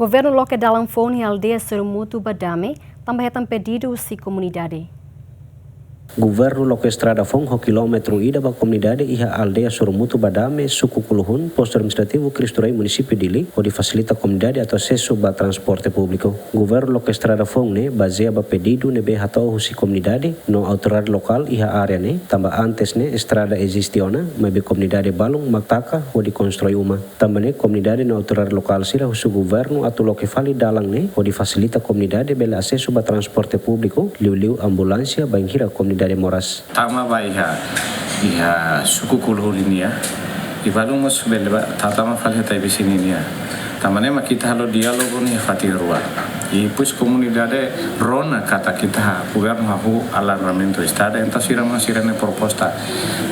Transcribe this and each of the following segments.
Governo local da Lanfone e aldeia Surumutu Badame também tem pedido se comunidade. Governo local Estrada Fonho quilômetro ida ba comunidade iha aldeia Surumutu Badame suku Kuluhun posto administrativo Cristo Rei município Dili onde facilita a comunidade atau acesso ba transporte público. Governo local Estrada Fonho ne baseia ba pedido ne be hatau si comunidade no autoridade local iha área ne tamba antes ne estrada existiona mas be comunidade balung maktaka onde constrói uma. Tamba ne comunidade no autoridade local sira husu governo atau local fali dalang ne onde facilita a comunidade bela acesso ba transporte público liu ambulância ba ingira comunidade dari Moras. Tama ba iha suku Kuluhun ini ya. Ibalung mas belba tatama falha tai bisini ini ya. Tamane makita halo dialogo ni fatir rua. E pus comunidade rona kata kita governo hahu alargamento estado então sirama sirane proposta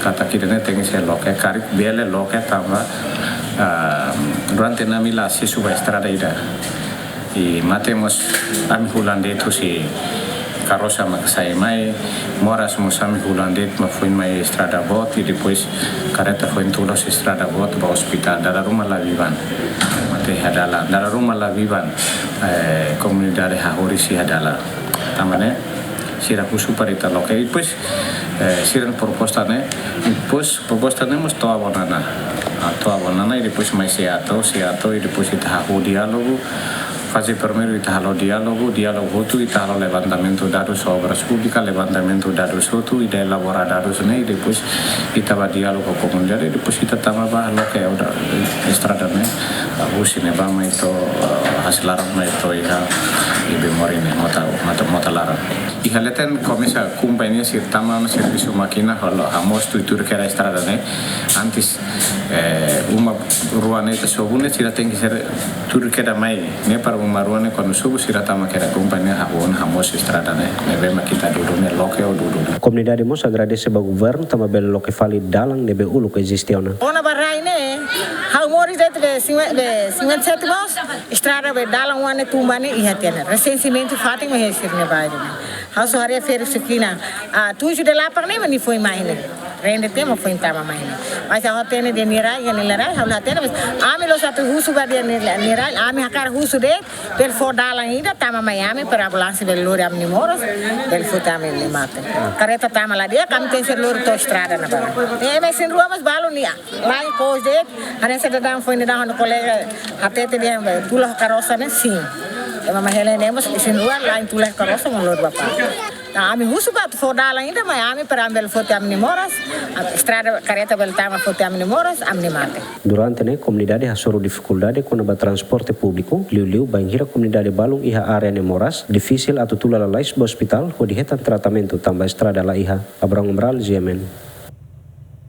kata kita ne tengi se loke karik bele loke tama durante namila se suba estrada ida. E matemos amhulande tu si carroça maksai mai Moras musami hulandet ma foi mai estrada bot e depois careta foi tulos estrada bot ba hospital dara rumah la vivan mate hadala dara rumah la vivan comunidade hahorisi hadala tamane sira husu parita loke e depois siran proposta ne mos toa bonana e depois mais seato e depois ita hahu diálogo fase primeiro ita halo diálogo outro ita halo levantamento dados obras públicas, levantamento dados outro ida elaborar dados né e depois ita ba diálogo com a comunidade e depois ita tama ba lo que é a estrada né o cinema mas to hasilaram mas to iha e memori né mata lara e haleten começa companhia sir tama serviço máquina halo amos tutur que era estrada né antes uma rua né sobune sira tem que ser tudo que era mai né para uma rua né quando subo sira tama que era companhia habon amos estrada né bema kita dulu né loke o dulu comunidade mos agradece ba governo tama bel loke fali dalang nebe ulu que existiona ona barai né ha mori de 57 mos estrada be dalang wane tumbane ihatena recensemente fatem me resir ne baile ha so haria fer sukina tuju de lapar ne mani foi mais né rende tema foi tama mais né mas a hotene de nirai ya nirai ha latena ami lo satu husu ba de nirai ami hakar husu de per for dalang ida tama Miami per ambulância del loro amni moros del futame ne mate careta tama la dia kam tem ser loro to estrada na bara mas sin rua mas balo nia lá em pos de anessa da dan foi ne da no colega até te de pula carroça né sim mas helenemos sin rua lá em pula carroça mo loro bapa ami husu ba for dalang ida Miami per ambel foto amni moros estrada careta bel tama foto amni moros amni mate durante ne comunidade hasoro dificuldade com o transporte público liu banhira comunidade balung iha area ne Moras difícil atau tula lalais do hospital ho dihetan tratamento tamba estrada la iha Abraham Umbral GMN